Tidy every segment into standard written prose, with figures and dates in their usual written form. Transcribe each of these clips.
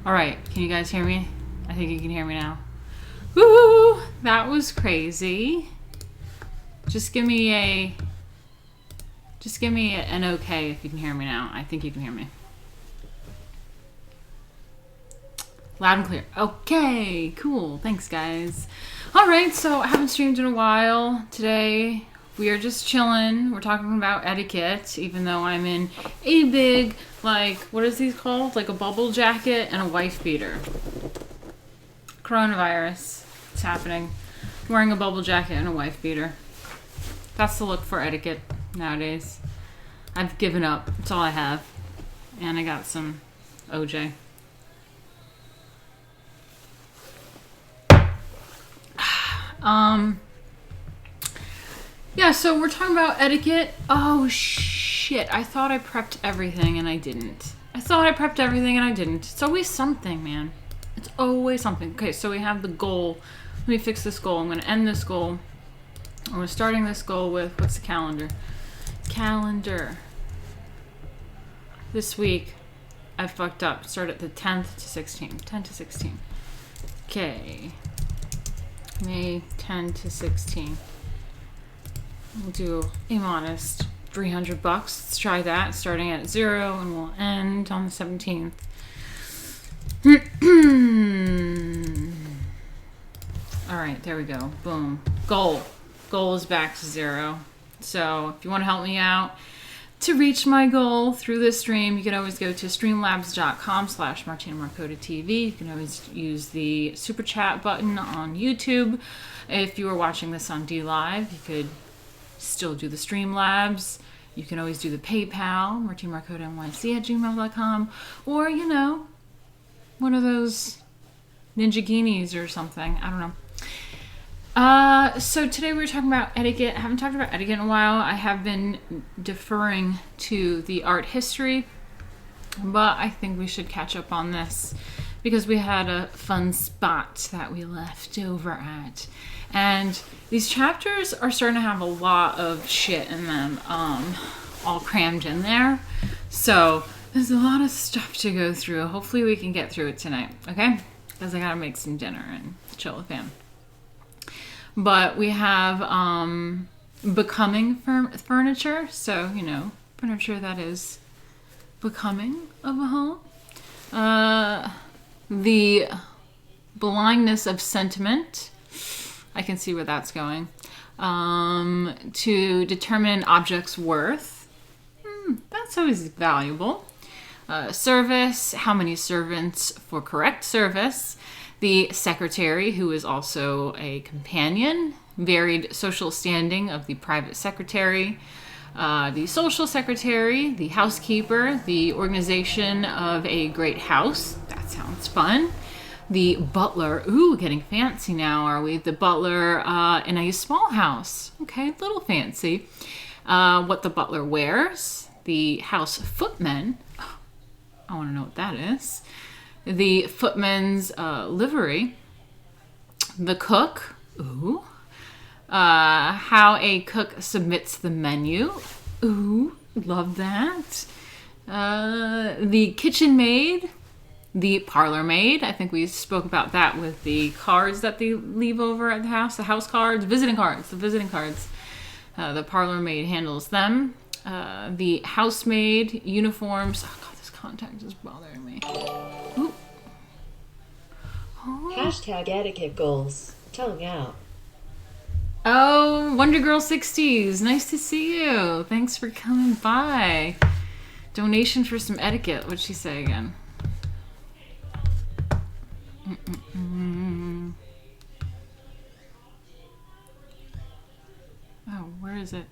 All right, can you guys hear me? I think you can hear me now. Woo! That was crazy. Just give me an okay if you can hear me now. I think you can hear me. Loud and clear. Okay, cool. Thanks, guys. All right, so I haven't streamed in a while. Today, we are just chilling. We're talking about etiquette, even though I'm in a big, like, what is these called? Like a bubble jacket and a wife beater. Coronavirus. It's happening. I'm wearing a bubble jacket and a wife beater. That's the look for etiquette nowadays. I've given up. That's all I have. And I got some OJ. Yeah, so we're talking about etiquette. Oh, shit. I thought I prepped everything and I didn't. It's always something, man. It's always something. Okay, so we have the goal. Let me fix this goal. I'm going to end this goal. We're starting this goal with, what's the calendar? Calendar. This week, I fucked up. Started the 10th to 16th. 10 to 16. Okay. May 10 to 16. We'll do a modest $300. Let's try that, starting at 0, and we'll end on the 17th. All right, there we go. Boom. Goal is back to 0. So if you want to help me out to reach my goal through this stream, you can always go to streamlabs.com/Martina Markota TV. You can always use the super chat button on YouTube. If you are watching this on DLive, you could still do the Streamlabs. You can always do the PayPal, martinamarkotanyc@gmail.com, or, you know, one of those ninjaginis or something. I don't know. So today we're talking about etiquette. I haven't talked about etiquette in a while. I have been deferring to the art history, but I think we should catch up on this because we had a fun spot that we left over at. And these chapters are starting to have a lot of shit in them, all crammed in there. So There's a lot of stuff to go through. Hopefully we can get through it tonight, okay? Because I gotta make some dinner and chill with fam. But we have becoming furniture. So, you know, furniture that is becoming of a home. The blindness of sentiment. I can see where that's going. To determine an object's worth. That's always valuable. Service, how many servants for correct service. The secretary, who is also a companion. Varied social standing of the private secretary. The social secretary, the housekeeper, the organization of a great house. That sounds fun. The butler. Ooh, getting fancy now, are we? The butler in a small house. Okay, a little fancy. What the butler wears. The house footman. Oh, I want to know what that is. The footman's livery. The cook. Ooh. How a cook submits the menu. Ooh, love that. The kitchen maid. The parlor maid. I think we spoke about that with the cards that they leave over at the house. The house cards. Visiting cards. The visiting cards. The parlor maid handles them. The housemaid. Uniforms. Oh, God, this contact is bothering me. Ooh. Oh. Hashtag etiquette goals. Tongue out. Oh, Wonder Girl 60s. Nice to see you. Thanks for coming by. Donation for some etiquette. What'd she say again? Oh, where is it?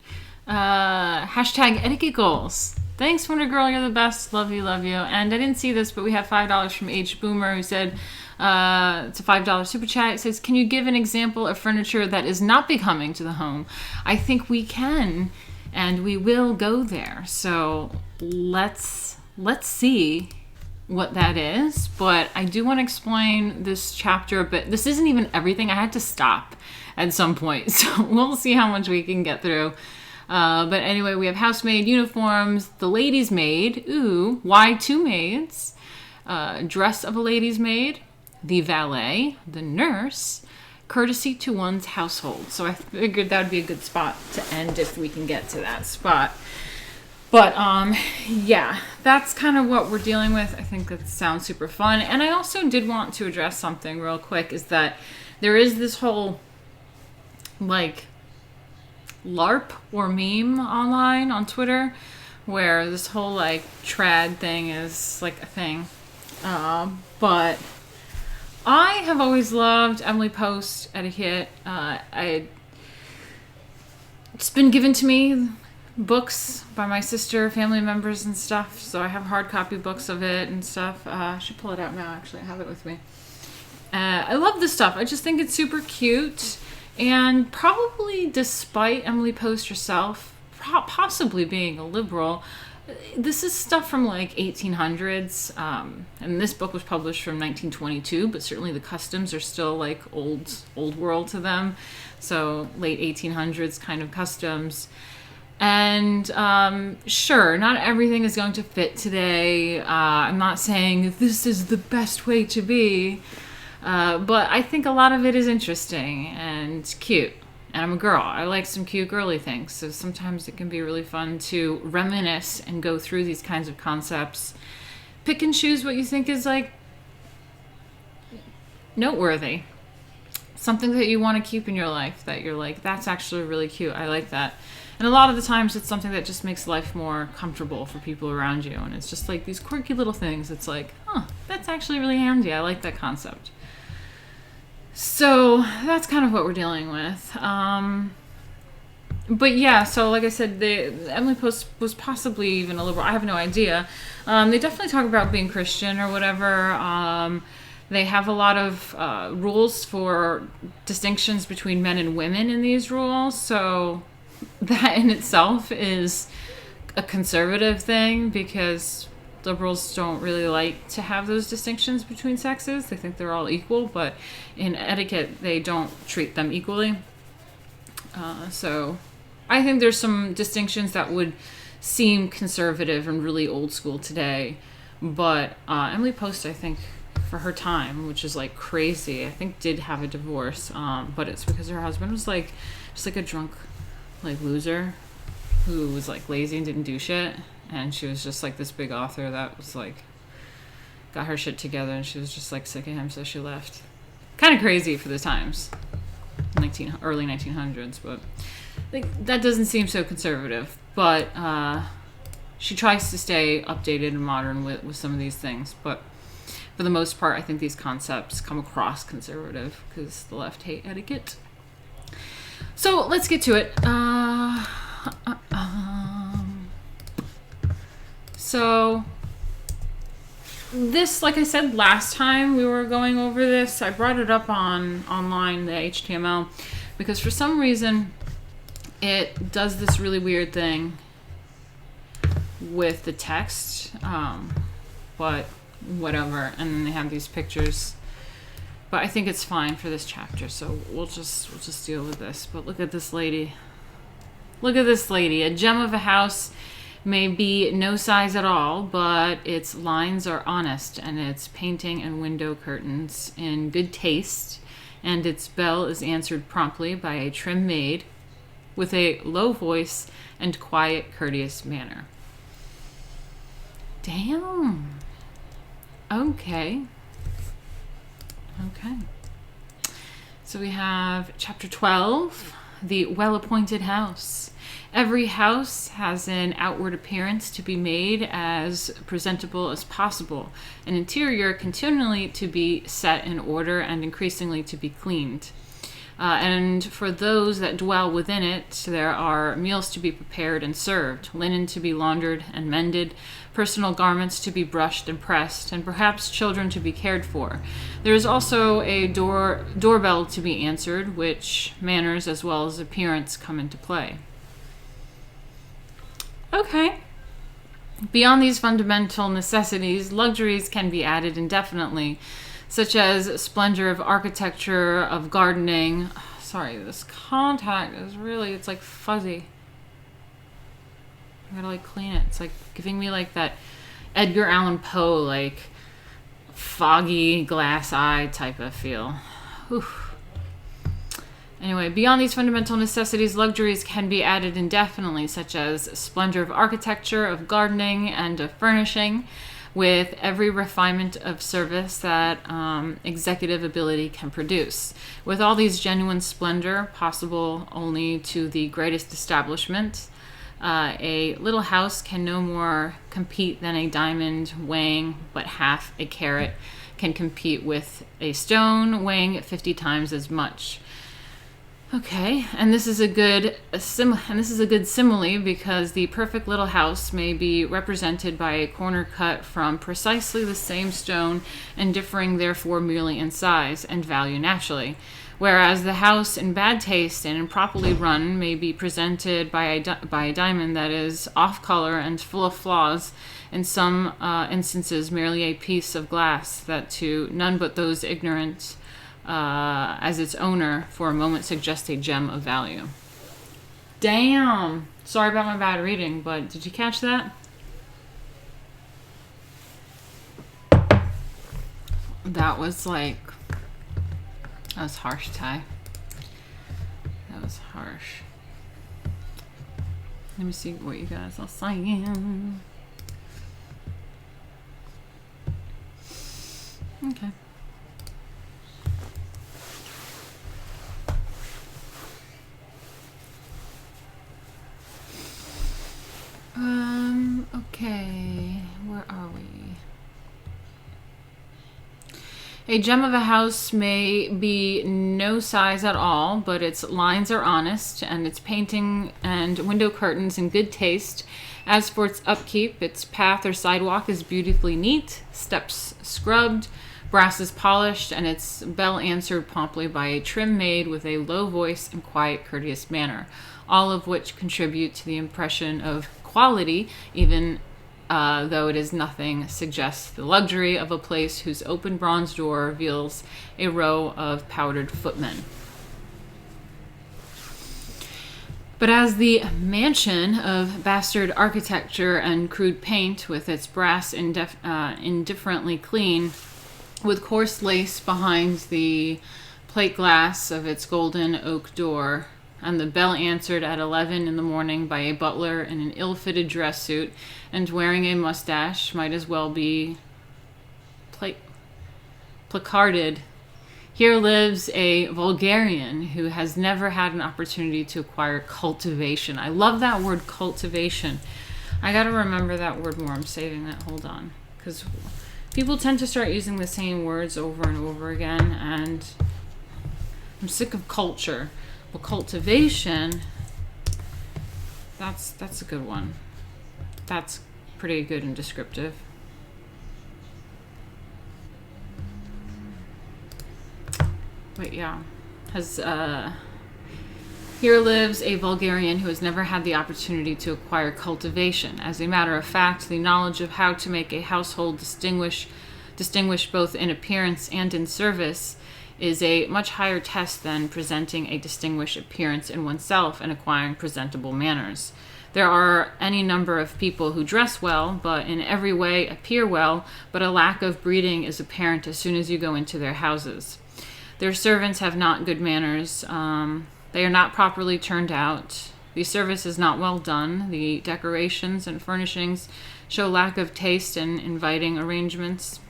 Hashtag etiquette goals. Thanks, Wonder Girl. You're the best. Love you, love you. And I didn't see this, but we have $5 from H. Boomer, who said, it's a $5 super chat. It says, can you give an example of furniture that is not becoming to the home? I think we can, and we will go there. So let's see what that is. But I do want to explain this chapter a bit. This isn't even everything. I had to stop at some point. So we'll see how much we can get through. But anyway, we have housemaid, uniforms, the lady's maid. Ooh, why two maids? Dress of a lady's maid. The valet, the nurse, courtesy to one's household. So I figured that would be a good spot to end if we can get to that spot. But yeah, that's kind of what we're dealing with. I think that sounds super fun. And I also did want to address something real quick, is that there is this whole like LARP or meme online on Twitter where this whole like trad thing is like a thing. But I have always loved Emily Post Etiquette. It's been given to me, books by my sister, family members and stuff. So I have hard copy books of it and stuff. I should pull it out now, actually. I have it with me. I love this stuff. I just think it's super cute. And probably despite Emily Post herself possibly being a liberal, this is stuff from like 1800s, and this book was published from 1922, but certainly the customs are still like old world to them, so late 1800s kind of customs. And sure, not everything is going to fit today. I'm not saying this is the best way to be, but I think a lot of it is interesting and cute. And I'm a girl. I like some cute girly things. So sometimes it can be really fun to reminisce and go through these kinds of concepts. Pick and choose what you think is like noteworthy. Something that you want to keep in your life that you're like, that's actually really cute. I like that. And a lot of the times it's something that just makes life more comfortable for people around you. And it's just like these quirky little things. It's like, that's actually really handy. I like that concept. So that's kind of what we're dealing with. But yeah, so like I said, Emily Post was possibly even a liberal. I have no idea. They definitely talk about being Christian or whatever. They have a lot of rules for distinctions between men and women in these rules. So that in itself is a conservative thing, because liberals don't really like to have those distinctions between sexes. They think they're all equal, but in etiquette, they don't treat them equally. So I think there's some distinctions that would seem conservative and really old school today. But Emily Post, I think, for her time, which is like crazy, I think did have a divorce, but it's because her husband was like just like a drunk like loser who was like lazy and didn't do shit, and she was just like this big author that was like got her shit together, and she was just like sick of him, so she left. Kind of crazy for the times, early 1900s, but like that doesn't seem so conservative. But she tries to stay updated and modern with some of these things, but for the most part, I think these concepts come across conservative because the left hate etiquette. So let's get to it. So this, like I said last time we were going over this, I brought it up online, the HTML, because for some reason it does this really weird thing with the text, but whatever. And then they have these pictures, but I think it's fine for this chapter, so we'll just deal with this. But look at this lady. Look at this lady. A gem of a house may be no size at all, but its lines are honest, and its painting and window curtains in good taste, and its bell is answered promptly by a trim maid with a low voice and quiet, courteous manner. Damn. Okay. So we have chapter 12, the well-appointed house. Every house has an outward appearance to be made as presentable as possible, an interior continually to be set in order and increasingly to be cleaned. And for those that dwell within it, there are meals to be prepared and served, linen to be laundered and mended, personal garments to be brushed and pressed, and perhaps children to be cared for. There is also a doorbell to be answered, which manners as well as appearance come into play. Okay. Beyond these fundamental necessities, luxuries can be added indefinitely, such as splendor of architecture, of gardening. Sorry, this contact is really, it's like fuzzy. I gotta like clean it. It's like giving me like that Edgar Allan Poe, like foggy glass eye type of feel. Oof. Anyway, beyond these fundamental necessities, luxuries can be added indefinitely, such as splendor of architecture, of gardening, and of furnishing, with every refinement of service that executive ability can produce. With all these genuine splendor, possible only to the greatest establishment, a little house can no more compete than a diamond weighing but half a carat can compete with a stone weighing 50 times as much. Okay, and this is a good simile because the perfect little house may be represented by a corner cut from precisely the same stone and differing therefore merely in size and value naturally, whereas the house in bad taste and improperly run may be presented by a diamond that is off color and full of flaws, in some instances merely a piece of glass that to none but those ignorant as its owner for a moment suggests a gem of value. Damn. Sorry about my bad reading, but did you catch that? That was harsh, Ty. That was harsh. Let me see what you guys are saying. Okay. Okay, where are we? A gem of a house may be no size at all, but its lines are honest, and its painting and window curtains in good taste. As for its upkeep, its path or sidewalk is beautifully neat, steps scrubbed, brasses polished, and its bell answered promptly by a trim maid with a low voice and quiet, courteous manner, all of which contribute to the impression of quality, even though it is nothing, suggests the luxury of a place whose open bronze door reveals a row of powdered footmen. But as the mansion of bastard architecture and crude paint, with its brass indifferently clean, with coarse lace behind the plate glass of its golden oak door, and the bell answered at 11 in the morning by a butler in an ill-fitted dress suit and wearing a mustache, might as well be placarded. Here lives a vulgarian who has never had an opportunity to acquire cultivation. I love that word, cultivation. I gotta remember that word more. I'm saving that. Hold on. Because people tend to start using the same words over and over again, and I'm sick of culture. Well, cultivation, that's a good one. That's pretty good and descriptive. But yeah, here lives a vulgarian who has never had the opportunity to acquire cultivation. As a matter of fact, the knowledge of how to make a household distinguish both in appearance and in service is a much higher test than presenting a distinguished appearance in oneself and acquiring presentable manners. There are any number of people who dress well, but in every way appear well, but a lack of breeding is apparent as soon as you go into their houses. Their servants have not good manners. They are not properly turned out. The service is not well done. The decorations and furnishings show lack of taste and inviting arrangements.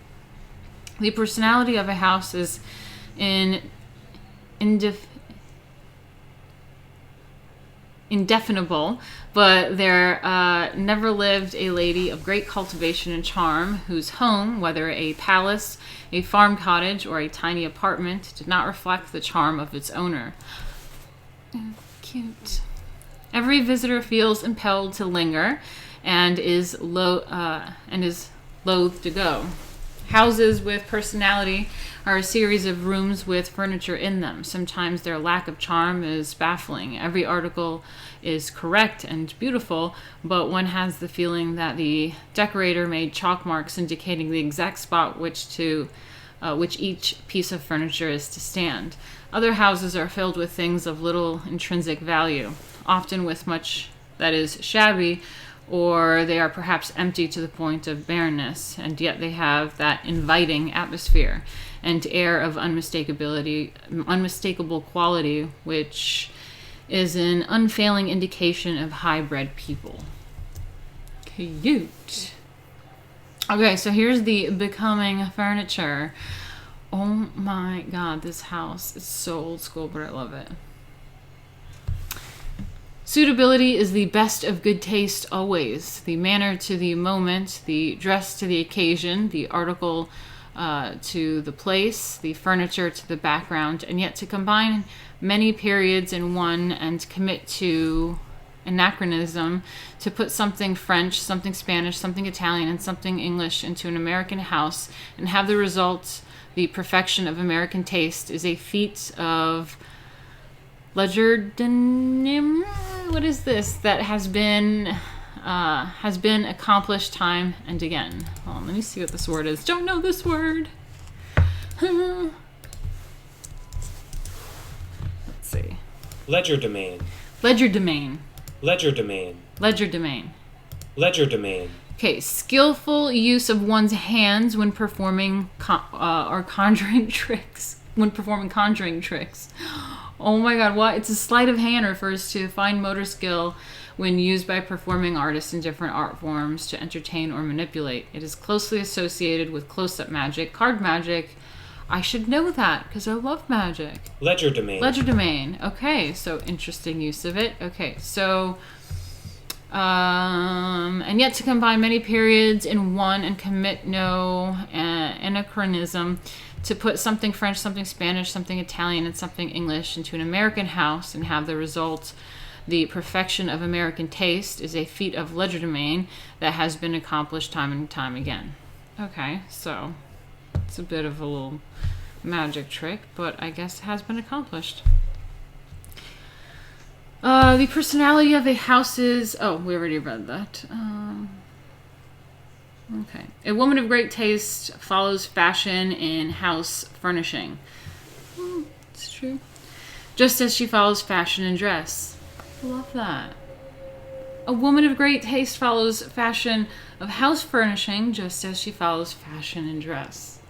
The personality of a house is indefinable, but there never lived a lady of great cultivation and charm whose home, whether a palace, a farm cottage, or a tiny apartment, did not reflect the charm of its owner. Oh, cute. Every visitor feels impelled to linger and is loath to go. Houses with personality are a series of rooms with furniture in them. Sometimes their lack of charm is baffling. Every article is correct and beautiful, but one has the feeling that the decorator made chalk marks indicating the exact spot which each piece of furniture is to stand. Other houses are filled with things of little intrinsic value, often with much that is shabby, or they are perhaps empty to the point of barrenness, and yet they have that inviting atmosphere and air of unmistakable quality, which is an unfailing indication of high-bred people. Cute. Okay, so here's the becoming furniture. Oh my god, this house is so old school, but I love it. Suitability is the best of good taste always. The manner to the moment, the dress to the occasion, the article to the place, the furniture to the background, and yet to combine many periods in one and commit to anachronism, to put something French, something Spanish, something Italian, and something English into an American house and have the result the perfection of American taste is a feat of legerdemain. What is this? That has been accomplished time and again. Hold on, let me see what this word is. Don't know this word. Let's see. Legerdemain. Legerdemain. Legerdemain. Legerdemain. Legerdemain. Okay, skillful use of one's hands when performing conjuring tricks. When performing conjuring tricks. Oh my god, what? It's a sleight of hand refers to fine motor skill when used by performing artists in different art forms to entertain or manipulate. It is closely associated with close-up magic, card magic. I should know that because I love magic. Legerdemain. Legerdemain. Okay, so interesting use of it. Okay, so and yet to combine many periods in one and commit no anachronism, to put something French, something Spanish, something Italian, and something English into an American house and have the result the perfection of American taste is a feat of legerdemain that has been accomplished time and time again. Okay, so it's a bit of a little magic trick, but I guess it has been accomplished. The personality of a house is... Oh, we already read that. Okay. A woman of great taste follows fashion in house furnishing. It's true. Just as she follows fashion in dress. Love that. A woman of great taste follows fashion of house furnishing just as she follows fashion in dress.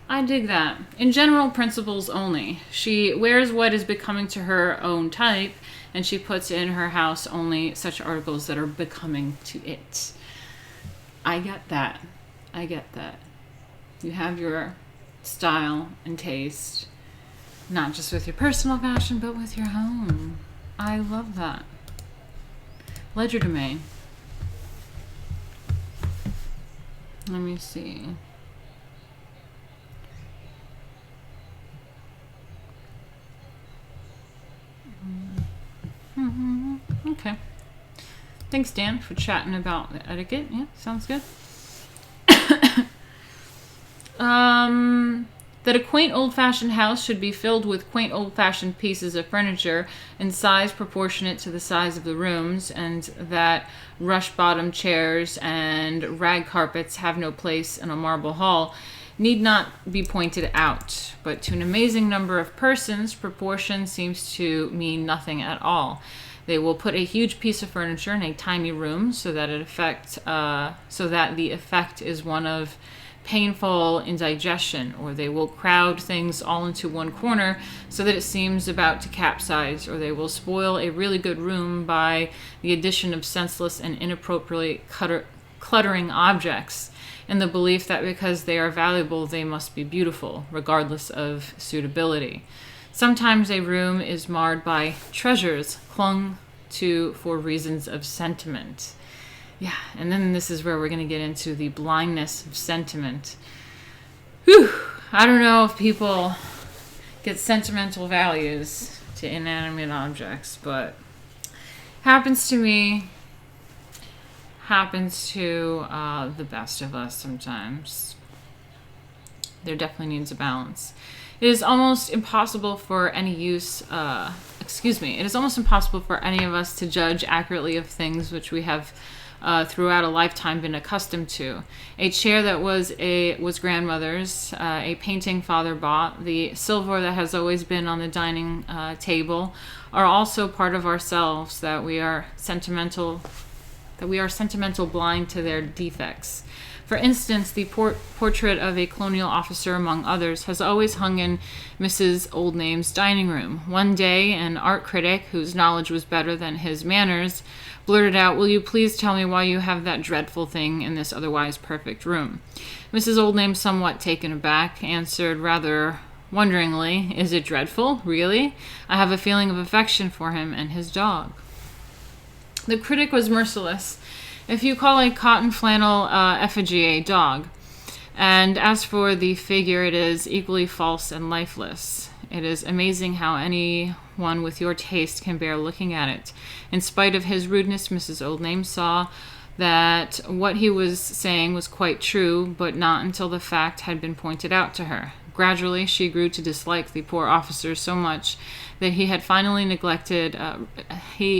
I dig that. In general principles only. She wears what is becoming to her own type, and she puts in her house only such articles that are becoming to it. I get that. I get that. You have your style and taste, not just with your personal fashion, but with your home. I love that. Ledger domain. Let me see. Okay. Thanks, Dan, for chatting about the etiquette. Yeah, sounds good. That a quaint old-fashioned house should be filled with quaint old-fashioned pieces of furniture in size proportionate to the size of the rooms, and that rush-bottom chairs and rag carpets have no place in a marble hall need not be pointed out. But to an amazing number of persons, proportion seems to mean nothing at all. They will put a huge piece of furniture in a tiny room so that the effect is one of painful indigestion, or they will crowd things all into one corner so that it seems about to capsize, or they will spoil a really good room by the addition of senseless and inappropriately cluttering objects, in the belief that because they are valuable they must be beautiful, regardless of suitability. Sometimes a room is marred by treasures clung to for reasons of sentiment. Yeah, and then this is where we're going to get into the blindness of sentiment. Whew, I don't know if people get sentimental values to inanimate objects, but happens to me, happens to the best of us sometimes. There definitely needs a balance. It is almost impossible for any it is almost impossible for any of us to judge accurately of things which we have throughout a lifetime been accustomed to. A chair that was grandmother's, a painting father bought, the silver that has always been on the dining table are also part of ourselves, that we are sentimental blind to their defects. For instance, the portrait of a colonial officer, among others, has always hung in Mrs. Oldname's dining room. One day, an art critic, whose knowledge was better than his manners, blurted out, "Will you please tell me why you have that dreadful thing in this otherwise perfect room?" Mrs. Oldname, somewhat taken aback, answered rather wonderingly, "Is it dreadful? Really? I have a feeling of affection for him and his dog." The critic was merciless. If you call a cotton flannel effigy a dog, and as for the figure, it is equally false and lifeless. It is amazing how anyone with your taste can bear looking at it. In spite of his rudeness, Mrs. Oldname saw that what he was saying was quite true, but not until the fact had been pointed out to her. Gradually, she grew to dislike the poor officer so much that he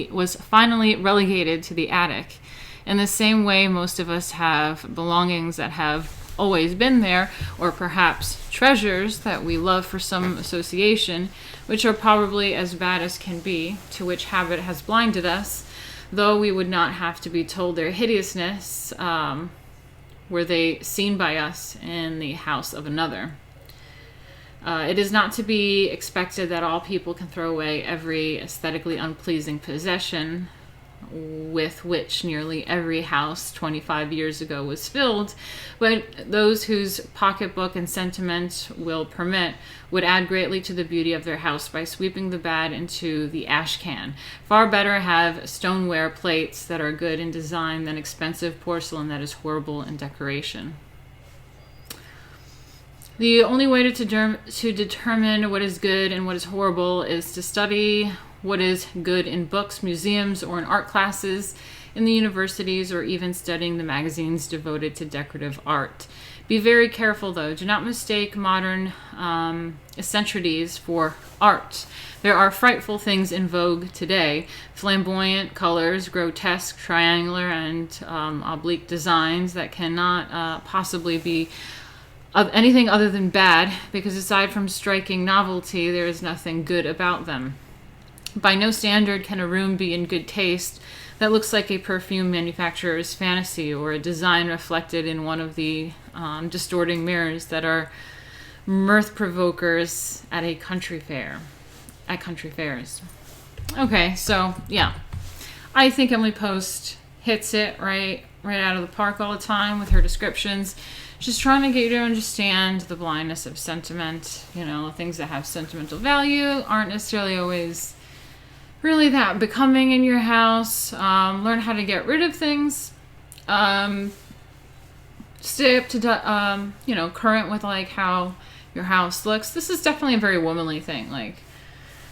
was finally relegated to the attic. In the same way, most of us have belongings that have always been there, or perhaps treasures that we love for some association, which are probably as bad as can be, to which habit has blinded us, though we would not have to be told their hideousness were they seen by us in the house of another. It is not to be expected that all people can throw away every aesthetically unpleasing possession with which nearly every house 25 years ago was filled, but those whose pocketbook and sentiment will permit would add greatly to the beauty of their house by sweeping the bad into the ash can. Far better have stoneware plates that are good in design than expensive porcelain that is horrible in decoration. The only way to determine what is good and what is horrible is to study what is good in books, museums, or in art classes in the universities, or even studying the magazines devoted to decorative art. Be very careful, though. Do not mistake modern eccentricities for art. There are frightful things in vogue today: flamboyant colors, grotesque, triangular, and oblique designs that cannot possibly be of anything other than bad, because aside from striking novelty, there is nothing good about them. By no standard can a room be in good taste that looks like a perfume manufacturer's fantasy or a design reflected in one of the distorting mirrors that are mirth provokers at a country fair. At country fairs. Okay, so yeah, I think Emily Post hits it right out of the park all the time with her descriptions. She's trying to get you to understand the blindness of sentiment. You know, things that have sentimental value aren't necessarily always really that becoming in your house. Learn how to get rid of things. Stay up to current with like how your house looks. This is definitely a very womanly thing. Like,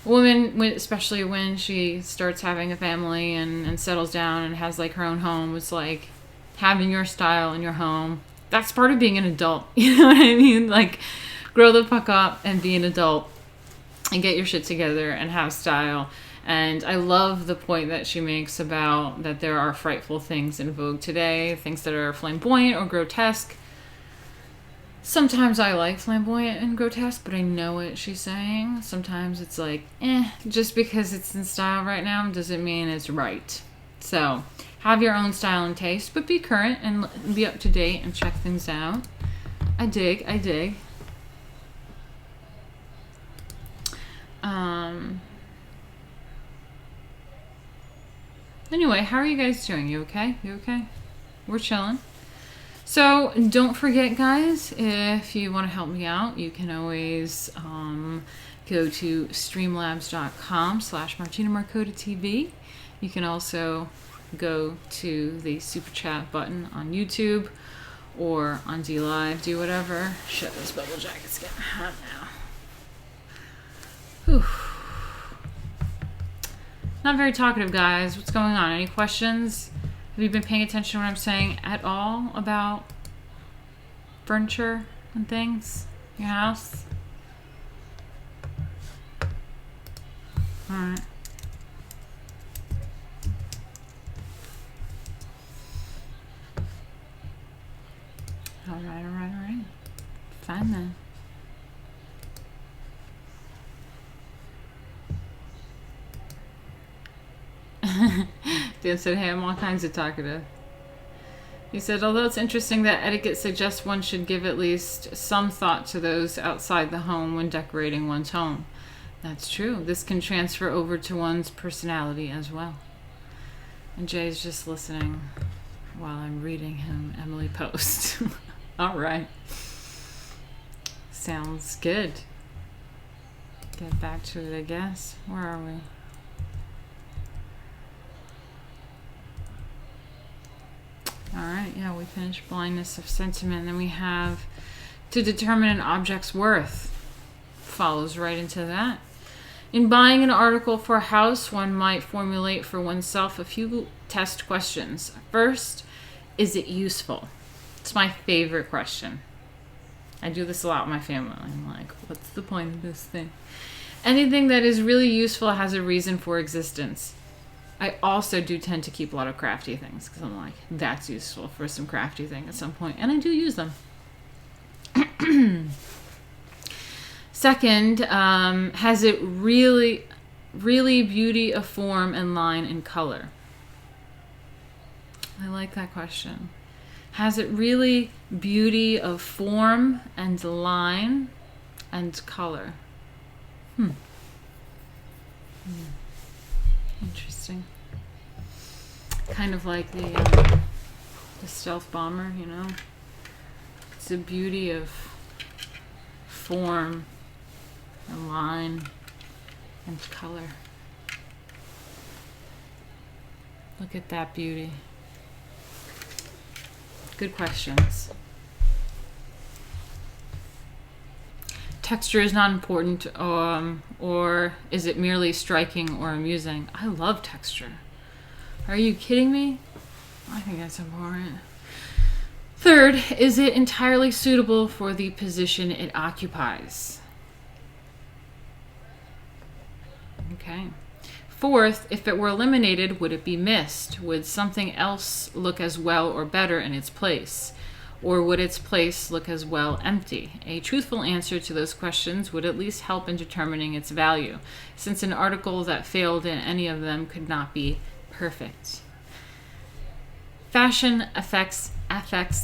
a woman, especially when she starts having a family and settles down and has like her own home, it's like having your style in your home. That's part of being an adult. You know what I mean? Like, grow the fuck up and be an adult and get your shit together and have style. And I love the point that she makes about that there are frightful things in vogue today, things that are flamboyant or grotesque. Sometimes I like flamboyant and grotesque, but I know what she's saying. Sometimes it's like, just because it's in style right now doesn't mean it's right. So, have your own style and taste, but be current and be up to date and check things out. I dig. Anyway, how are you guys doing? You okay? We're chilling. So, don't forget, guys, if you want to help me out, you can always go to streamlabs.com/Martina Markota TV. You can also go to the super chat button on YouTube or on D Live. Do whatever. Shit, this bubble jacket's getting hot now. Whew. Not very talkative, guys. What's going on? Any questions? Have you been paying attention to what I'm saying at all about furniture and things in your house? Alright. Alright. Fine then. Dan said, hey, I'm all kinds of talkative. He said, although it's interesting that etiquette suggests one should give at least some thought to those outside the home when decorating one's home. That's true. This can transfer over to one's personality as well. And Jay's just listening while I'm reading him Emily Post. All right. Sounds good. Get back to it, I guess. Where are we? Alright, yeah, we finished blindness of sentiment. Then we have to determine an object's worth. Follows right into that. In buying an article for a house, one might formulate for oneself a few test questions. First, is it useful? It's my favorite question. I do this a lot with my family. I'm like, what's the point of this thing? Anything that is really useful has a reason for existence. I also do tend to keep a lot of crafty things because I'm like, that's useful for some crafty thing at some point. And I do use them. Second, has it really beauty of form and line and color? I like that question. Has it really beauty of form and line and color? Interesting. Kind of like the stealth bomber, you know? It's the beauty of form and line and color. Look at that beauty. Good questions. Texture is not important, or is it merely striking or amusing? I love texture. Are you kidding me? I think that's important. Third, is it entirely suitable for the position it occupies? Okay. Fourth, if it were eliminated, would it be missed? Would something else look as well or better in its place? Or would its place look as well empty? A truthful answer to those questions would at least help in determining its value, since an article that failed in any of them could not be perfect. Fashion affects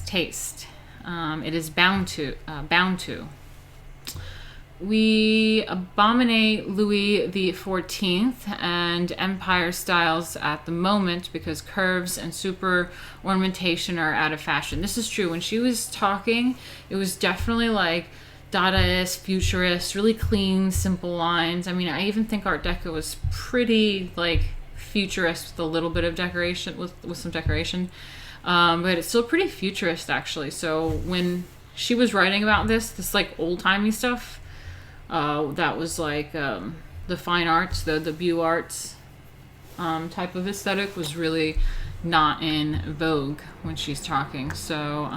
taste. It is bound to. We abominate Louis XIV and Empire styles at the moment because curves and super ornamentation are out of fashion. This is true. When she was talking, it was definitely like Dadaist, futurist, really clean, simple lines. I mean, I even think Art Deco was pretty like futurist with a little bit of decoration, with some decoration. But it's still pretty futurist actually. So when she was writing about this like old-timey stuff, that was like the fine arts, the beaux arts type of aesthetic was really not in vogue when she's talking. So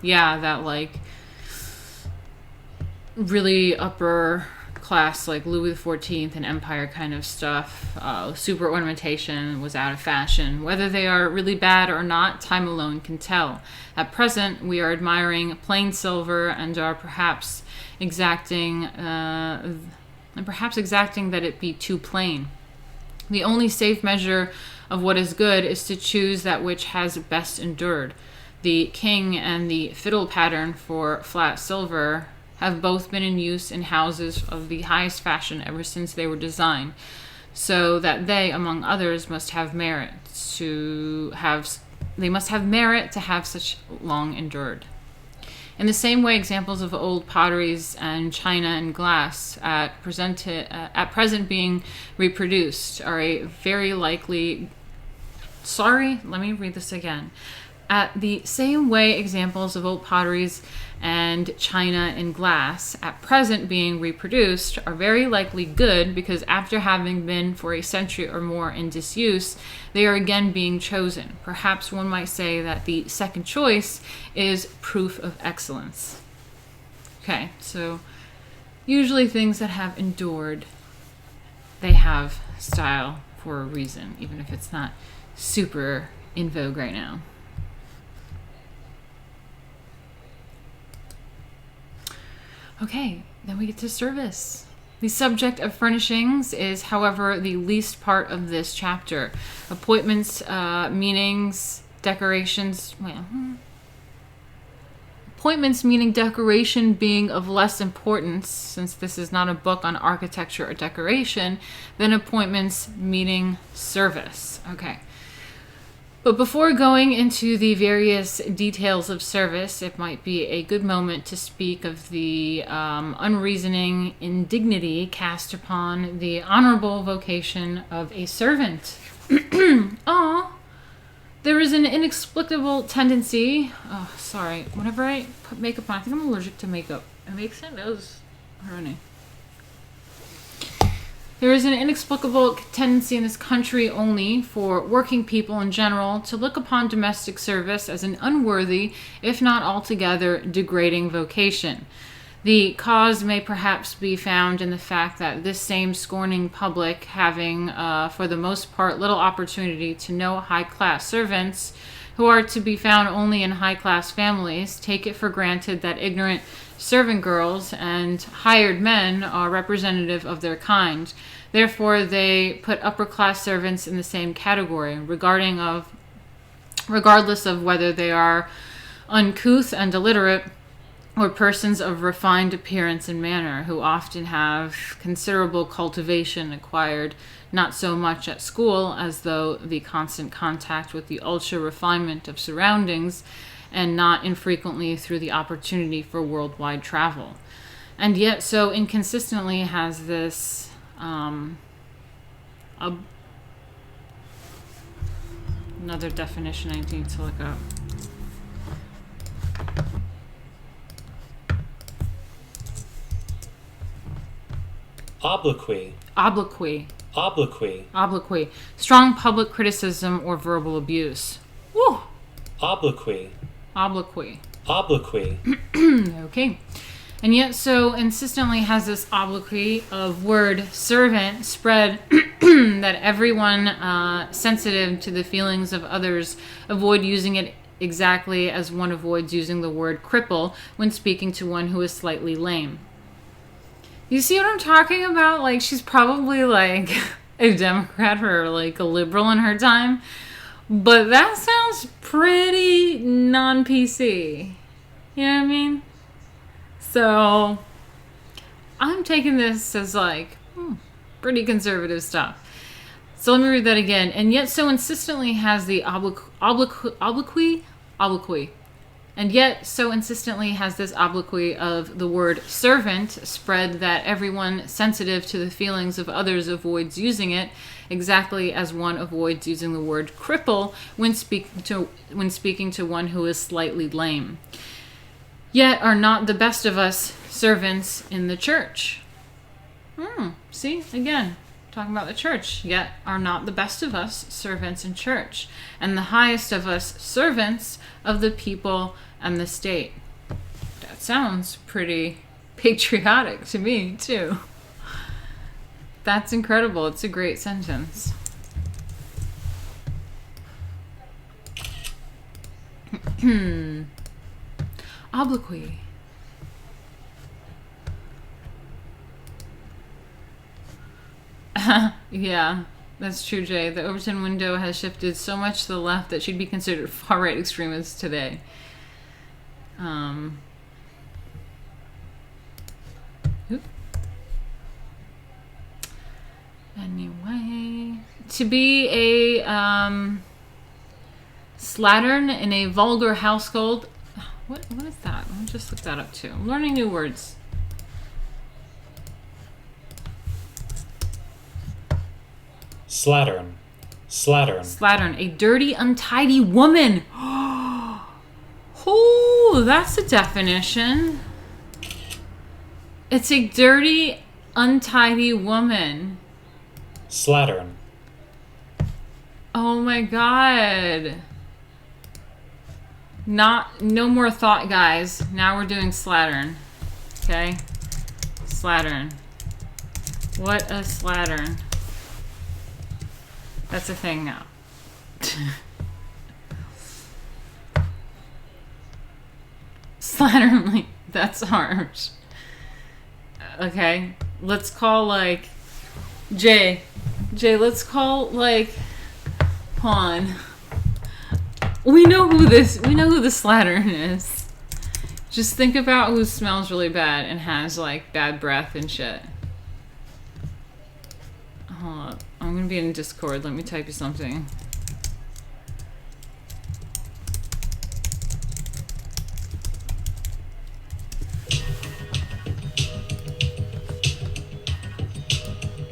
yeah, that like really upper class like Louis XIV and Empire kind of stuff, super ornamentation was out of fashion. Whether they are really bad or not, time alone can tell. At present, we are admiring plain silver and are perhaps exacting that it be too plain. The only safe measure of what is good is to choose that which has best endured. The king and the fiddle pattern for flat silver have both been in use in houses of the highest fashion ever since they were designed, so that they, among others, must have merit to have such long endured. In the same way, examples of old potteries and china and glass at present being reproduced are a very likely. Sorry, let me read this again. At the same way, examples of old potteries and china and glass at present being reproduced are very likely good because after having been for a century or more in disuse, they are again being chosen. Perhaps one might say that the second choice is proof of excellence. Okay, so usually things that have endured, they have style for a reason, even if it's not super in vogue right now. Okay, then we get to service. The subject of furnishings is, however, the least part of this chapter. Appointments, meanings, decorations. Appointments meaning decoration being of less importance, since this is not a book on architecture or decoration, than appointments meaning service. Okay. But before going into the various details of service, it might be a good moment to speak of the unreasoning indignity cast upon the honorable vocation of a servant. Aw, there is an inexplicable tendency. Oh, sorry. Whenever I put makeup on, I think I'm allergic to makeup. It makes my nose running. There is an inexplicable tendency in this country only for working people in general to look upon domestic service as an unworthy, if not altogether degrading vocation. The cause may perhaps be found in the fact that this same scorning public, having for the most part little opportunity to know high-class servants, who are to be found only in high-class families, take it for granted that ignorant servant girls and hired men are representative of their kind. Therefore, they put upper-class servants in the same category, regardless of whether they are uncouth and illiterate or persons of refined appearance and manner, who often have considerable cultivation acquired not so much at school as though the constant contact with the ultra-refinement of surroundings, and not infrequently through the opportunity for worldwide travel. And yet so inconsistently has this another definition I need to look up. Obloquy. Obloquy. Obloquy. Obloquy. Strong public criticism or verbal abuse. Woo! Obloquy. Obloquy. Obloquy. Okay. And yet so insistently has this obloquy of word servant spread that everyone sensitive to the feelings of others avoid using it exactly as one avoids using the word cripple when speaking to one who is slightly lame. You see what I'm talking about? Like, she's probably like a Democrat or like a liberal in her time, but that sounds pretty non-PC. You know what I mean? So I'm taking this as like pretty conservative stuff. So let me read that again. And yet so insistently has the obloquy, and yet so insistently has this obloquy of the word servant spread that everyone sensitive to the feelings of others avoids using it, exactly as one avoids using the word cripple when speaking to one who is slightly lame. Yet are not the best of us servants in the church. See, again, talking about the church. Yet are not the best of us servants in church, and the highest of us servants of the people and the state. That sounds pretty patriotic to me, too. That's incredible. It's a great sentence. Obloquy. Yeah, that's true, Jay. The Overton window has shifted so much to the left that she'd be considered far-right extremists today. Anyway, to be a slattern in a vulgar household. What is that? Let me just look that up too. I'm learning new words. Slattern. Slattern. Slattern, a dirty, untidy woman. Oh, that's a definition. It's a dirty, untidy woman. Slattern. Oh my god. No more thought, guys. Now we're doing slattern. Okay? Slattern. What a slattern. That's a thing now. Slatternly. That's harsh. Okay. Let's call like Jay, let's call like Pawn. We know who the slattern is. Just think about who smells really bad and has like bad breath and shit. Hold up. I'm gonna be in Discord. Let me type you something.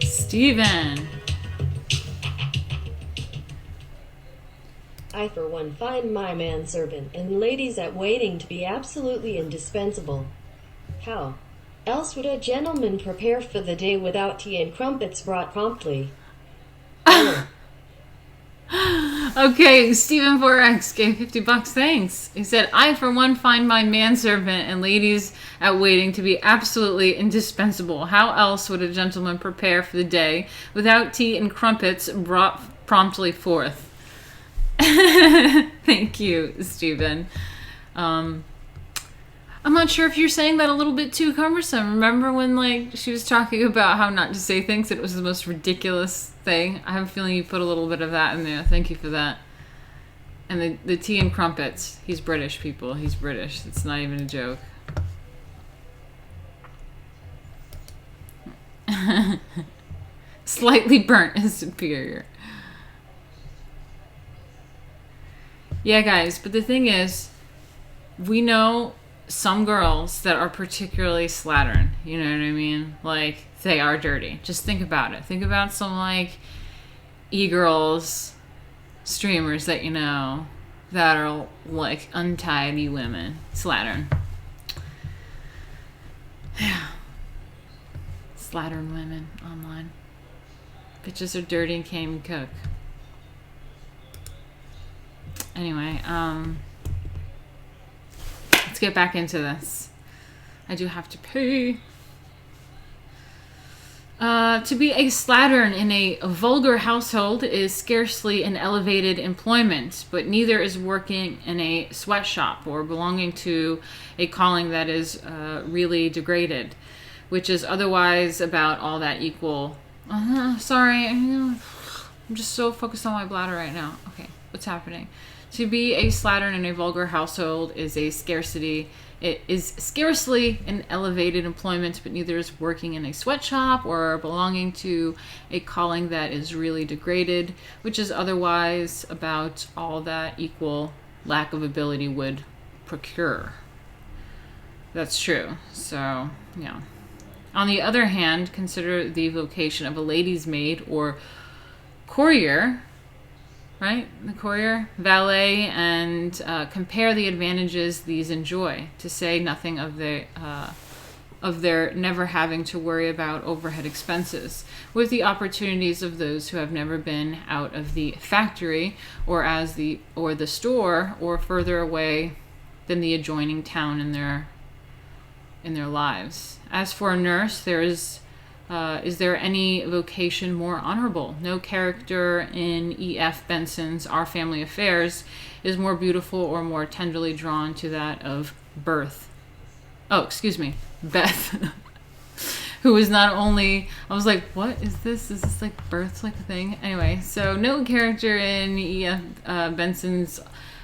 Steven. I, for one, find my manservant and ladies at waiting to be absolutely indispensable. How else would a gentleman prepare for the day without tea and crumpets brought promptly? Okay, Stephen 4X gave $50. Thanks. He said, I, for one, find my manservant and ladies at waiting to be absolutely indispensable. How else would a gentleman prepare for the day without tea and crumpets brought promptly forth? Thank you, Stephen. I'm not sure if you're saying that a little bit too cumbersome. Remember when like she was talking about how not to say things, it was the most ridiculous thing? I have a feeling you put a little bit of that in there. Thank you for that. And the tea and crumpets. He's British, people. He's British. It's not even a joke. Slightly burnt is superior. Yeah, guys, but the thing is, we know some girls that are particularly slattern. You know what I mean? Like, they are dirty. Just think about it. Think about some, like, e-girls streamers that you know that are, like, untidy women. Slattern. Yeah. Slattern women online. Bitches are dirty and can't even cook. Anyway, let's get back into this. I do have to pee. To be a slattern in a vulgar household is scarcely an elevated employment, but neither is working in a sweatshop or belonging to a calling that is really degraded, which is otherwise about all that equal. Sorry, I'm just so focused on my bladder right now. Okay, what's happening? To be a slattern in a vulgar household is a scarcity. It is scarcely an elevated employment, but neither is working in a sweatshop or belonging to a calling that is really degraded, which is otherwise about all that equal lack of ability would procure. That's true. So, yeah. On the other hand, consider the vocation of a lady's maid or courier, right? The courier, valet, and compare the advantages these enjoy, to say nothing of their never having to worry about overhead expenses, with the opportunities of those who have never been out of the factory or the store or further away than the adjoining town in their lives. As for a nurse, is there any vocation more honorable? No character in E.F. Benson's Our Family Affairs is more beautiful or more tenderly drawn to that of Beth, who is not only, I was like, what is this? Is this like Birth, like a thing? Anyway, so no character in E.F. Benson's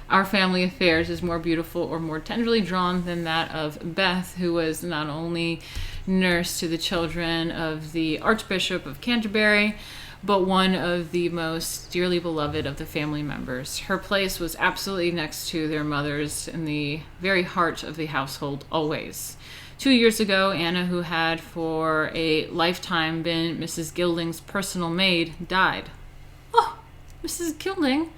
Our Family Affairs is more beautiful or more tenderly drawn than that of Beth, who was not only nurse to the children of the Archbishop of Canterbury, but one of the most dearly beloved of the family members. Her place was absolutely next to their mother's, in the very heart of the household always. 2 years ago, Anna, who had for a lifetime been Mrs. Gilding's personal maid, died. Oh, Mrs. Gilding?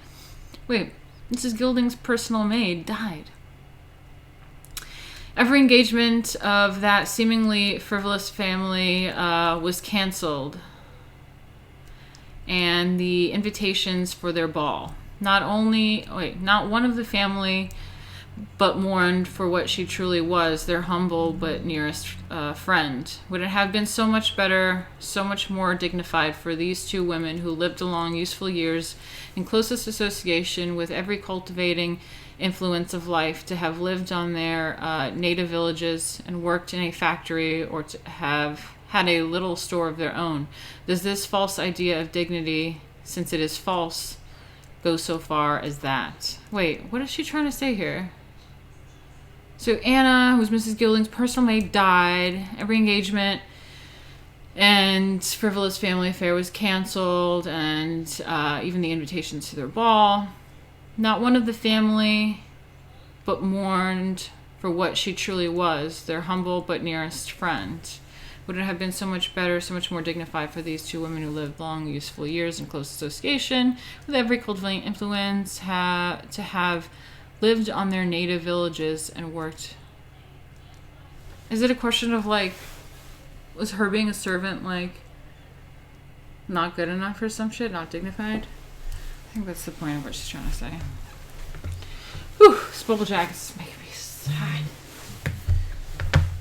Wait, Mrs. Gilding's personal maid died. Every engagement of that seemingly frivolous family was canceled, and the invitations for their ball. Not one of the family but mourned for what she truly was, their humble but nearest friend. Would it have been so much better, so much more dignified for these two women who lived along useful years in closest association with every cultivating influence of life, to have lived on their native villages and worked in a factory, or to have had a little store of their own? Does this false idea of dignity, since it is false, go so far as that? Wait, what is she trying to say here? So Anna, who's Mrs. Gilding's personal maid, died. Every engagement and frivolous family affair was canceled, and even the invitations to their ball. Not one of the family but mourned for what she truly was, their humble but nearest friend. Would it have been so much better, so much more dignified for these two women who lived long, useful years in close association with every cultivating influence to have lived on their native villages and worked? Is it a question of, like, was her being a servant, like, not good enough for some shit, not dignified? I think that's the point of what she's trying to say. Whew, this bubble jacket's making me hot.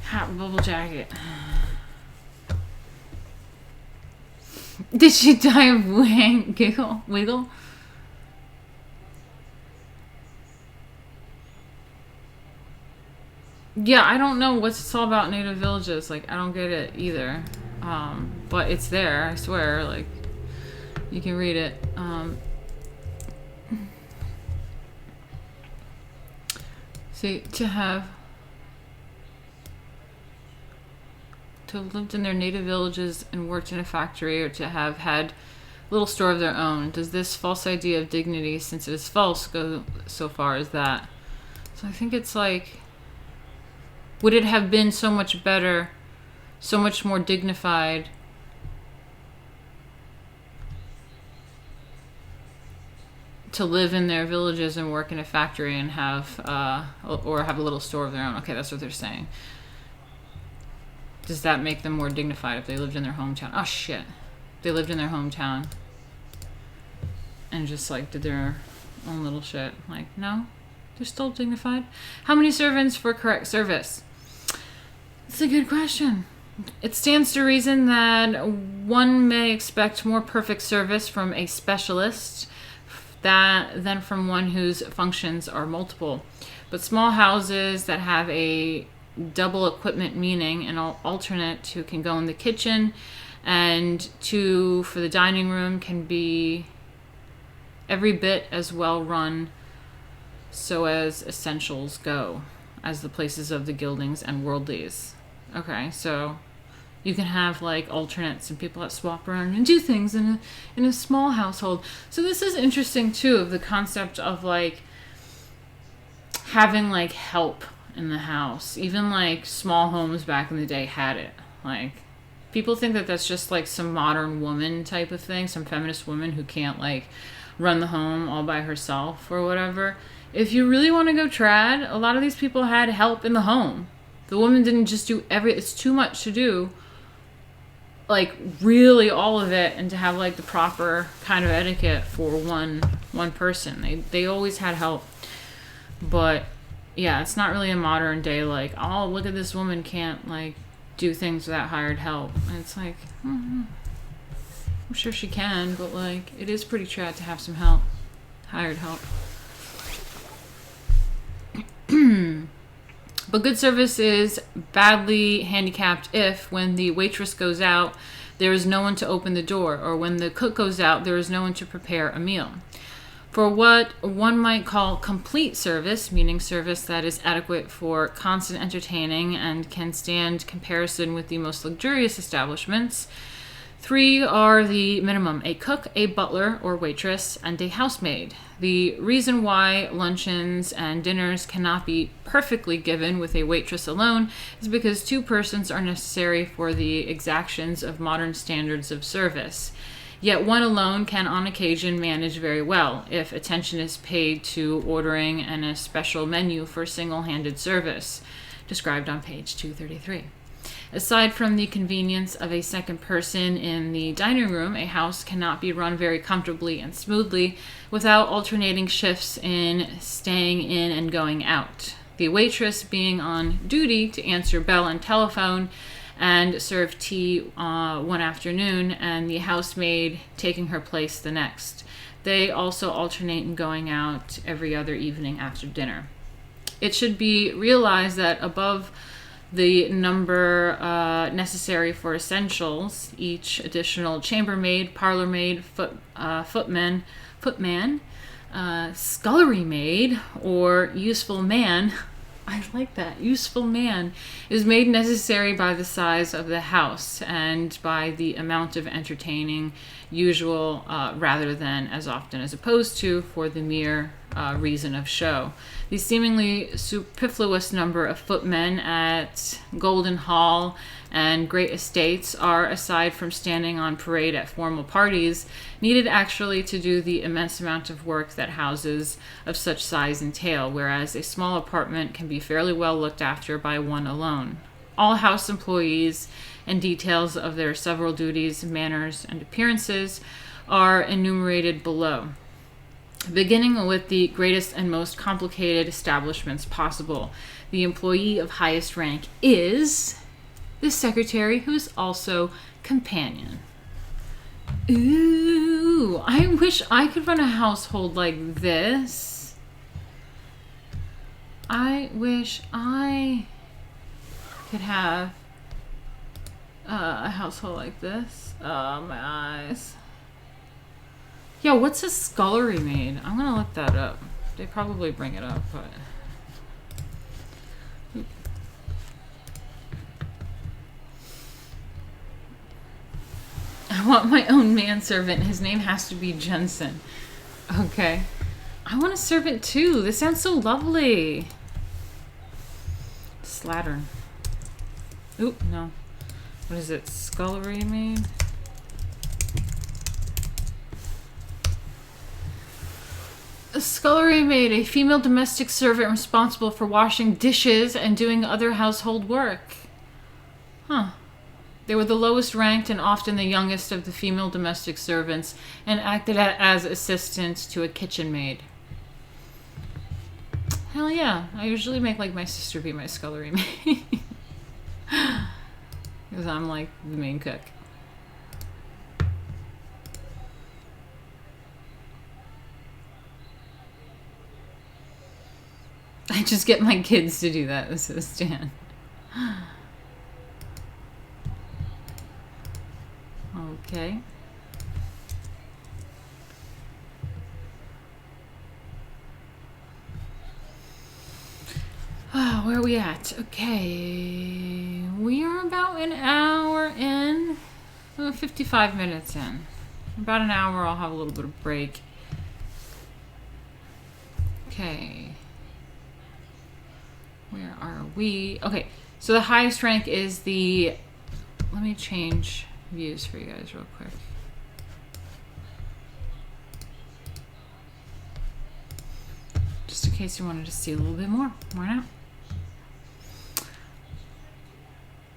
Hot bubble jacket. Did she die of wiggle? Yeah, I don't know what's it's all about native villages. Like, I don't get it either. But it's there, I swear. Like, you can read it. See, to have lived in their native villages and worked in a factory, or to have had a little store of their own. Does this false idea of dignity, since it is false, go so far as that? So I think it's like, would it have been so much better, so much more dignified to live in their villages and work in a factory and have or have a little store of their own? Okay, that's what they're saying. Does that make them more dignified if they lived in their hometown? Oh shit. They lived in their hometown and just like did their own little shit. Like, no, they're still dignified. How many servants for correct service? It's a good question. It stands to reason that one may expect more perfect service from a specialist than from one whose functions are multiple. But small houses that have a double equipment, meaning an alternate who can go in the kitchen and two for the dining room, can be every bit as well run so as essentials go as the places of the Gildings and Worldlies. Okay, so you can have like alternates and people that swap around and do things in a small household. So this is interesting too, of the concept of like having like help in the house. Even like small homes back in the day had it. Like people think that that's just like some modern woman type of thing, some feminist woman who can't like run the home all by herself or whatever. If you really want to go trad, a lot of these people had help in the home. The woman didn't just do it's too much to do, like really all of it, and to have like the proper kind of etiquette for one person. They always had help. But yeah, it's not really a modern day like, oh, look at this woman can't like do things without hired help. And it's like, I'm sure she can, but like it is pretty trad to have some help, hired help. But good service is badly handicapped if, when the waitress goes out, there is no one to open the door, or when the cook goes out, there is no one to prepare a meal. For what one might call complete service, meaning service that is adequate for constant entertaining and can stand comparison with the most luxurious establishments, 3 are the minimum: a cook, a butler or waitress, and a housemaid. The reason why luncheons and dinners cannot be perfectly given with a waitress alone is because 2 persons are necessary for the exactions of modern standards of service. Yet one alone can on occasion manage very well, if attention is paid to ordering and a special menu for single-handed service, described on page 233. Aside from the convenience of a second person in the dining room, a house cannot be run very comfortably and smoothly without alternating shifts in staying in and going out. The waitress being on duty to answer bell and telephone and serve tea one afternoon, and the housemaid taking her place the next. They also alternate in going out every other evening after dinner. It should be realized that above the number necessary for essentials, each additional chambermaid, parlormaid, footman, scullery maid, or useful man, I like that, useful man, is made necessary by the size of the house and by the amount of entertaining usual rather than as often as opposed to for the mere reason of show. The seemingly superfluous number of footmen at Golden Hall and great estates are, aside from standing on parade at formal parties, needed actually to do the immense amount of work that houses of such size entail, whereas a small apartment can be fairly well looked after by one alone. All house employees and details of their several duties, manners, and appearances are enumerated below, beginning with the greatest and most complicated establishments possible. The employee of highest rank is the secretary, who is also companion. Ooh, I wish I could run a household like this. I wish I could have a household like this. Oh, my eyes. Yeah, what's a scullery maid? I'm gonna look that up. They probably bring it up, but I want my own manservant. His name has to be Jensen. Okay. I want a servant too. This sounds so lovely. Slattern. Oop, no. What is it? Scullery maid? A scullery maid, a female domestic servant responsible for washing dishes and doing other household work. Huh. They were the lowest ranked and often the youngest of the female domestic servants and acted as assistants to a kitchen maid. Hell yeah. I usually make like my sister be my scullery maid. because I'm like the main cook. I just get my kids to do that, says Stan. Okay. Oh, where are we at? Okay. We are about an hour in. 55 minutes in. About an hour, I'll have a little bit of break. Okay. Where are we? Okay, so the highest rank is the... Let me change views for you guys real quick. Just in case you wanted to see a little bit more. Why not?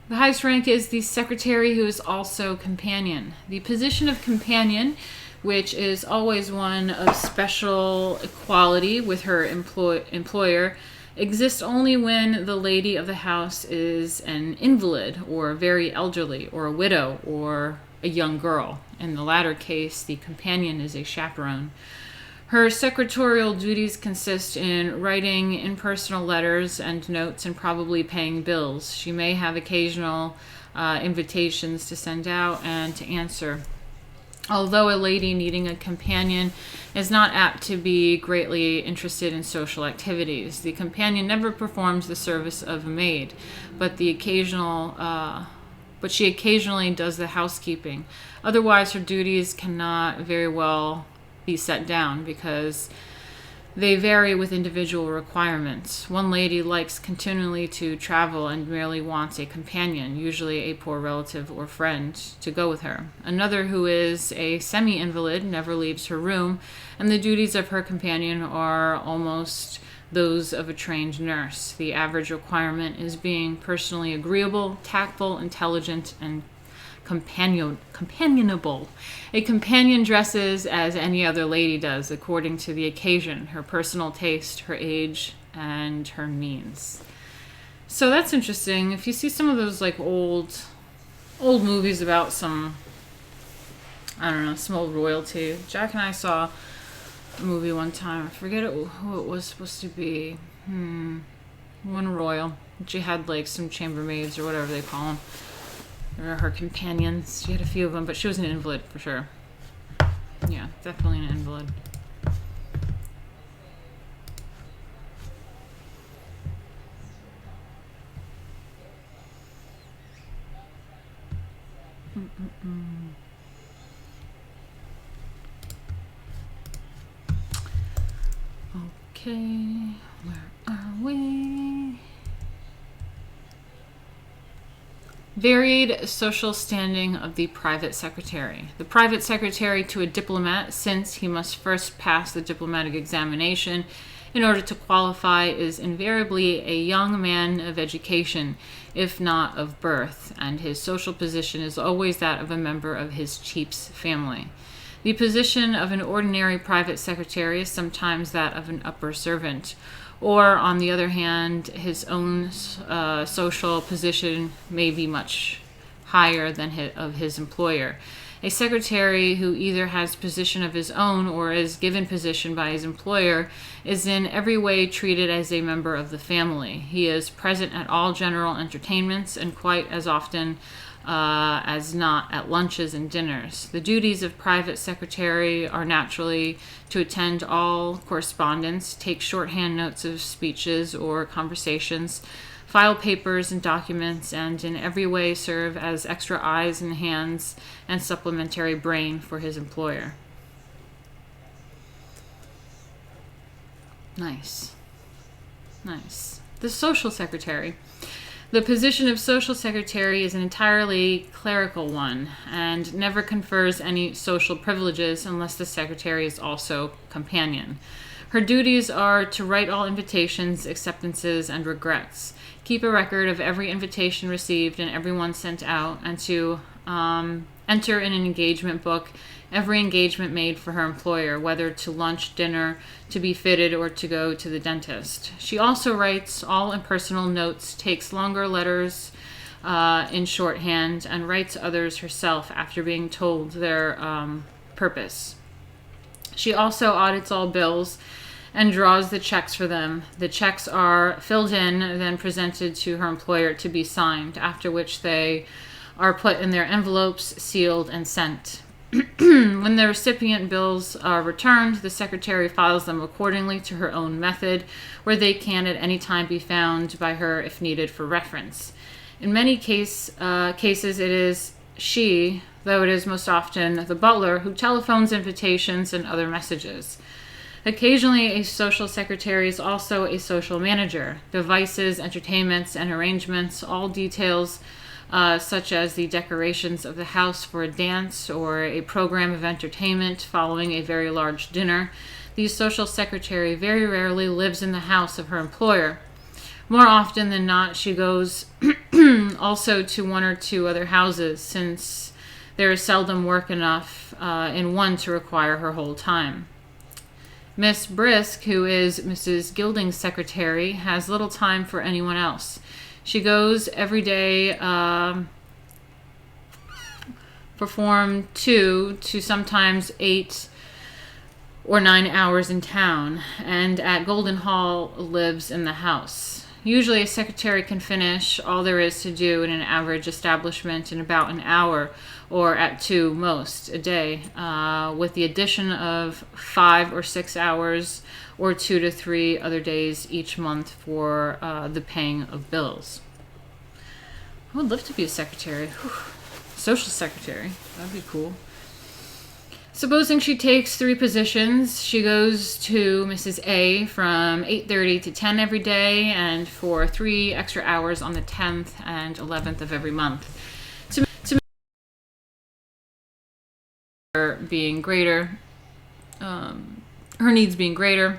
The highest rank is the secretary, who is also companion. The position of companion, which is always one of special equality with her employer, exists only when the lady of the house is an invalid or very elderly or a widow or a young girl. In the latter case, the companion is a chaperone. Her secretarial duties consist in writing impersonal letters and notes and probably paying bills. She may have occasional invitations to send out and to answer. Although a lady needing a companion is not apt to be greatly interested in social activities, the companion never performs the service of a maid, but she occasionally does the housekeeping. Otherwise, her duties cannot very well be set down because they vary with individual requirements. One lady likes continually to travel and merely wants a companion, usually a poor relative or friend, to go with her. Another, who is a semi-invalid, never leaves her room, and the duties of her companion are almost those of a trained nurse. The average requirement is being personally agreeable, tactful, intelligent, and companionable. A companion dresses as any other lady does, according to the occasion, her personal taste, her age, and her means. So that's interesting. If you see some of those like old movies about some, I don't know, some old royalty. Jack and I saw a movie one time. I forget who it was supposed to be. One royal. She had like some chambermaids or whatever they call them. Or her companions. She had a few of them, but she was an invalid for sure. Yeah, definitely an invalid. Okay, where are we? Varied social standing of the private secretary. The private secretary to a diplomat, since he must first pass the diplomatic examination in order to qualify, is invariably a young man of education, if not of birth, and his social position is always that of a member of his chief's family. The position of an ordinary private secretary is sometimes that of an upper servant, or, on the other hand, his own social position may be much higher than of his employer. A secretary who either has position of his own or is given position by his employer is in every way treated as a member of the family. He is present at all general entertainments and quite as often as not at lunches and dinners. The duties of private secretary are naturally to attend all correspondence, take shorthand notes of speeches or conversations, file papers and documents, and in every way serve as extra eyes and hands and supplementary brain for his employer. Nice. The social secretary. The position of social secretary is an entirely clerical one and never confers any social privileges unless the secretary is also companion. Her duties are to write all invitations, acceptances, and regrets, keep a record of every invitation received and every one sent out, and to enter in an engagement book every engagement made for her employer, whether to lunch, dinner, to be fitted, or to go to the dentist. She also writes all impersonal notes, takes longer letters in shorthand and writes others herself after being told their purpose. She also audits all bills and draws the checks for them. The checks are filled in, then presented to her employer to be signed, after which they are put in their envelopes, sealed, and sent. When the recipient bills are returned, the secretary files them accordingly to her own method, where they can at any time be found by her if needed for reference. In many cases, it is she, though it is most often the butler, who telephones invitations and other messages. Occasionally, a social secretary is also a social manager. Devices, entertainments, and arrangements, all details such as the decorations of the house for a dance or a program of entertainment following a very large dinner. The social secretary very rarely lives in the house of her employer. More often than not, she goes also to one or two other houses, since there is seldom work enough in one to require her whole time. Miss Brisk, who is Mrs. Gilding's secretary, has little time for anyone else. She goes every day, perform 2 to sometimes 8 or 9 hours in town, and at Golden Hall lives in the house. Usually a secretary can finish all there is to do in an average establishment in about an hour, or at 2 most, a day, with the addition of 5 or 6 hours or 2 to 3 other days each month for the paying of bills. I would love to be a secretary. Whew. Social secretary. That'd be cool. Supposing she takes 3 positions, she goes to Mrs. A from 8:30 to 10 every day, and for 3 extra hours on the 10th and 11th of every month. To her being greater, her needs being greater,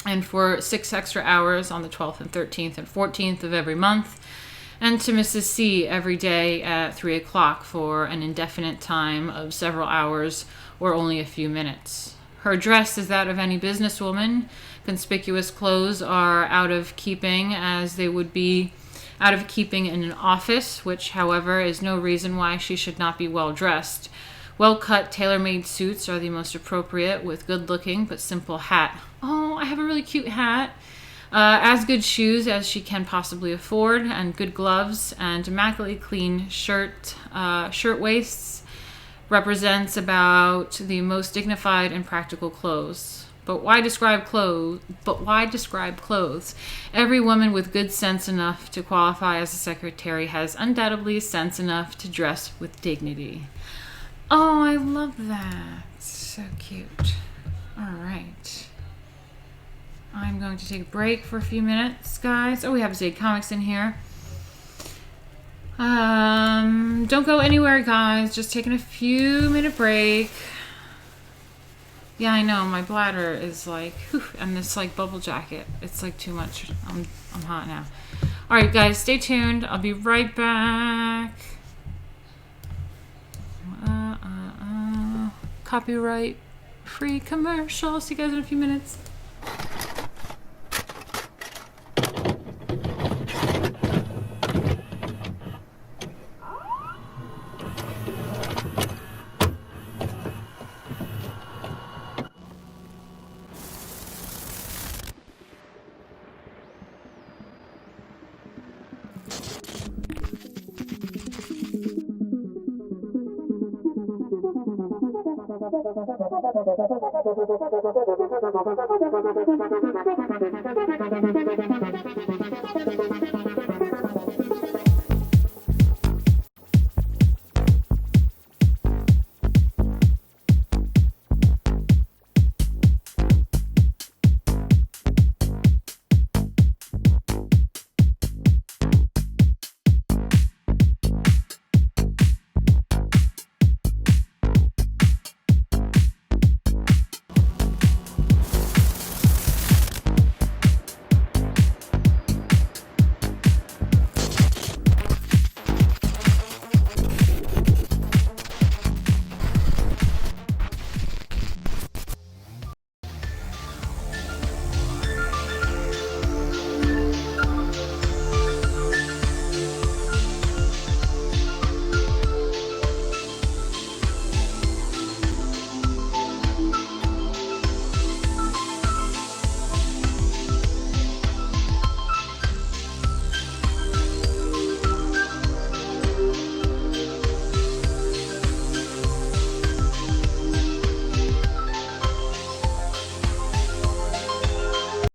and for 6 extra hours on the 12th and 13th and 14th of every month, and to Mrs. C every day at 3 o'clock for an indefinite time of several hours or only a few minutes. Her dress is that of any businesswoman. Conspicuous clothes are out of keeping, as they would be out of keeping in an office, which, however, is no reason why she should not be well dressed. Well-cut, tailor-made suits are the most appropriate, with good-looking but simple hat. Oh, I have a really cute hat. As good shoes as she can possibly afford, and good gloves, and immaculately clean shirtwaists represents about the most dignified and practical clothes. But why describe clothes? Every woman with good sense enough to qualify as a secretary has undoubtedly sense enough to dress with dignity. Oh, I love that. So cute. All right. I'm going to take a break for a few minutes, guys. Oh, we have Zade Comics in here. Don't go anywhere, guys. Just taking a few minute break. Yeah, I know. My bladder is like, whew, and this like bubble jacket. It's like too much. I'm hot now. All right, guys, stay tuned. I'll be right back. Copyright free commercial. See you guys in a few minutes.